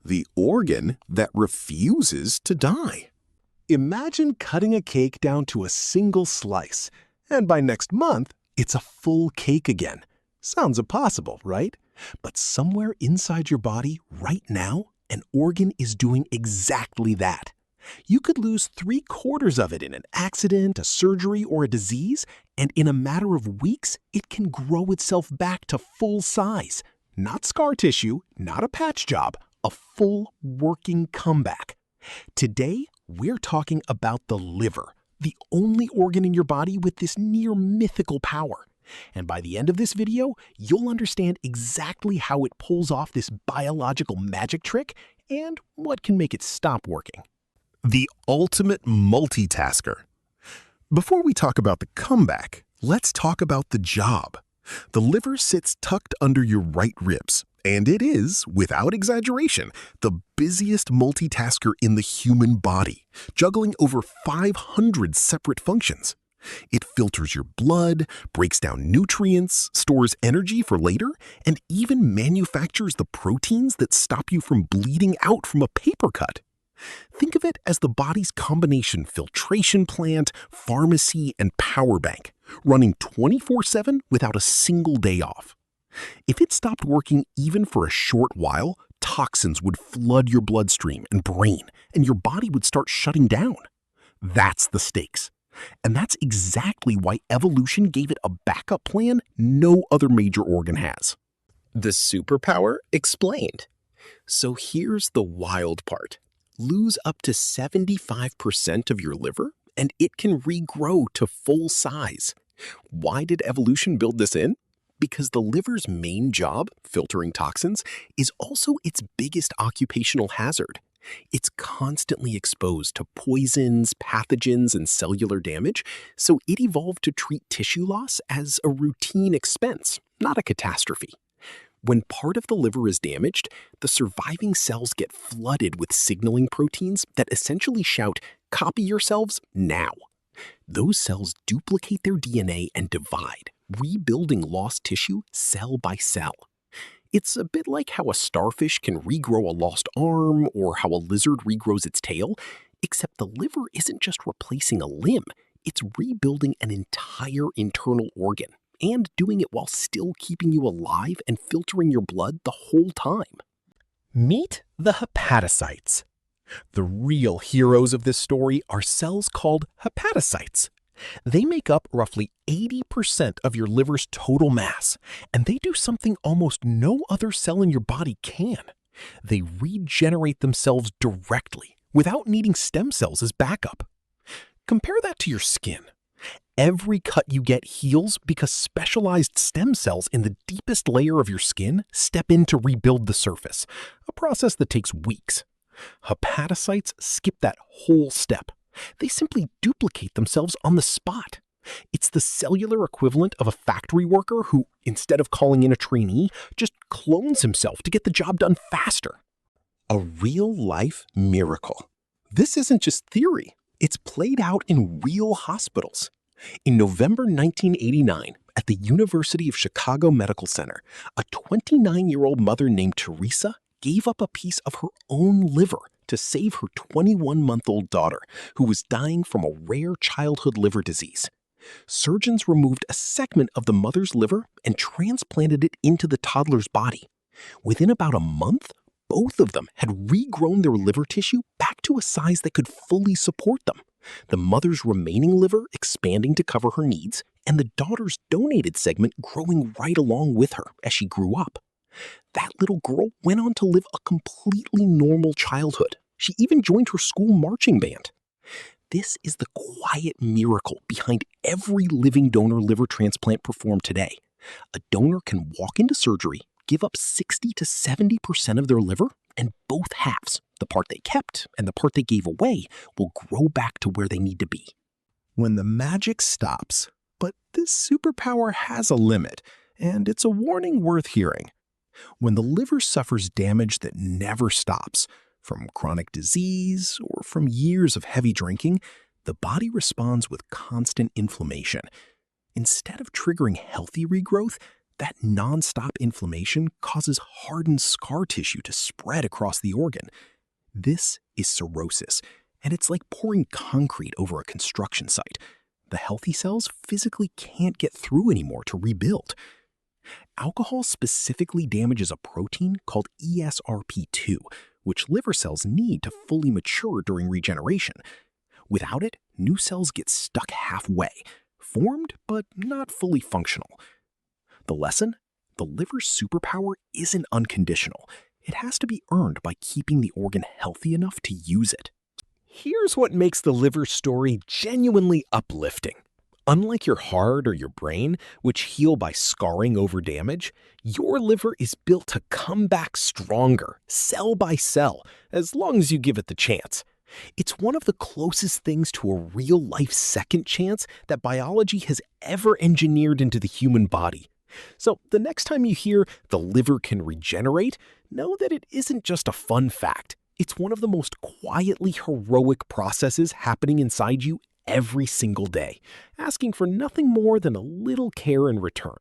the organ that refuses to die. Imagine cutting a cake down to a single slice, and by next month, it's a full cake again. Sounds impossible, right? But somewhere inside your body right now, an organ is doing exactly that. You could lose 3/4 of it in an accident, a surgery, or a disease, and in a matter of weeks, it can grow itself back to full size. Not scar tissue, not a patch job, a full working comeback. Today, we're talking about the liver, the only organ in your body with this near mythical power. And by the end of this video, you'll understand exactly how it pulls off this biological magic trick and what can make it stop working. The ultimate multitasker. Before we talk about the comeback, let's talk about the job. The liver sits tucked under your right ribs, and it is, without exaggeration, the busiest multitasker in the human body, juggling over 500 separate functions. It filters your blood, breaks down nutrients, stores energy for later, and even manufactures the proteins that stop you from bleeding out from a paper cut. Think of it as the body's combination filtration plant, pharmacy, and power bank, running 24/7 without a single day off. If it stopped working even for a short while, toxins would flood your bloodstream and brain, and your body would start shutting down. That's the stakes. And that's exactly why evolution gave it a backup plan no other major organ has. The superpower explained. So here's the wild part. Lose up to 75% of your liver, and it can regrow to full size. Why did evolution build this in? Because the liver's main job, filtering toxins, is also its biggest occupational hazard. It's constantly exposed to poisons, pathogens, and cellular damage, so it evolved to treat tissue loss as a routine expense, not a catastrophe. When part of the liver is damaged, the surviving cells get flooded with signaling proteins that essentially shout, "Copy yourselves now." Those cells duplicate their DNA and divide, rebuilding lost tissue cell by cell. It's a bit like how a starfish can regrow a lost arm or how a lizard regrows its tail, except the liver isn't just replacing a limb, it's rebuilding an entire internal organ, and doing it while still keeping you alive and filtering your blood the whole time. Meet the hepatocytes. The real heroes of this story are cells called hepatocytes. They make up roughly 80% of your liver's total mass, and they do something almost no other cell in your body can. They regenerate themselves directly, without needing stem cells as backup. Compare that to your skin. Every cut you get heals because specialized stem cells in the deepest layer of your skin step in to rebuild the surface, a process that takes weeks. Hepatocytes skip that whole step. They simply duplicate themselves on the spot. It's the cellular equivalent of a factory worker who, instead of calling in a trainee, just clones himself to get the job done faster. A real-life miracle. This isn't just theory. It's played out in real hospitals. In November 1989, at the University of Chicago Medical Center, a 29-year-old mother named Teresa gave up a piece of her own liver to save her 21-month-old daughter, who was dying from a rare childhood liver disease. Surgeons removed a segment of the mother's liver and transplanted it into the toddler's body. Within about a month, both of them had regrown their liver tissue back to a size that could fully support them. The mother's remaining liver expanding to cover her needs, and the daughter's donated segment growing right along with her as she grew up. That little girl went on to live a completely normal childhood. She even joined her school marching band. This is the quiet miracle behind every living donor liver transplant performed today. A donor can walk into surgery, give up 60 to 70% of their liver, and both halves, the part they kept and the part they gave away, will grow back to where they need to be. When the magic stops, but this superpower has a limit, and it's a warning worth hearing. When the liver suffers damage that never stops, from chronic disease or from years of heavy drinking, the body responds with constant inflammation. Instead of triggering healthy regrowth, That nonstop inflammation causes hardened scar tissue to spread across the organ. This is cirrhosis, and it's like pouring concrete over a construction site. The healthy cells physically can't get through anymore to rebuild. Alcohol specifically damages a protein called ESRP2, which liver cells need to fully mature during regeneration. Without it, new cells get stuck halfway, formed but not fully functional. The lesson? The liver's superpower isn't unconditional. It has to be earned by keeping the organ healthy enough to use it. Here's what makes the liver story genuinely uplifting. Unlike your heart or your brain, which heal by scarring over damage, your liver is built to come back stronger, cell by cell, as long as you give it the chance. It's one of the closest things to a real-life second chance that biology has ever engineered into the human body. So the next time you hear the liver can regenerate, know that it isn't just a fun fact. It's one of the most quietly heroic processes happening inside you every single day, asking for nothing more than a little care in return.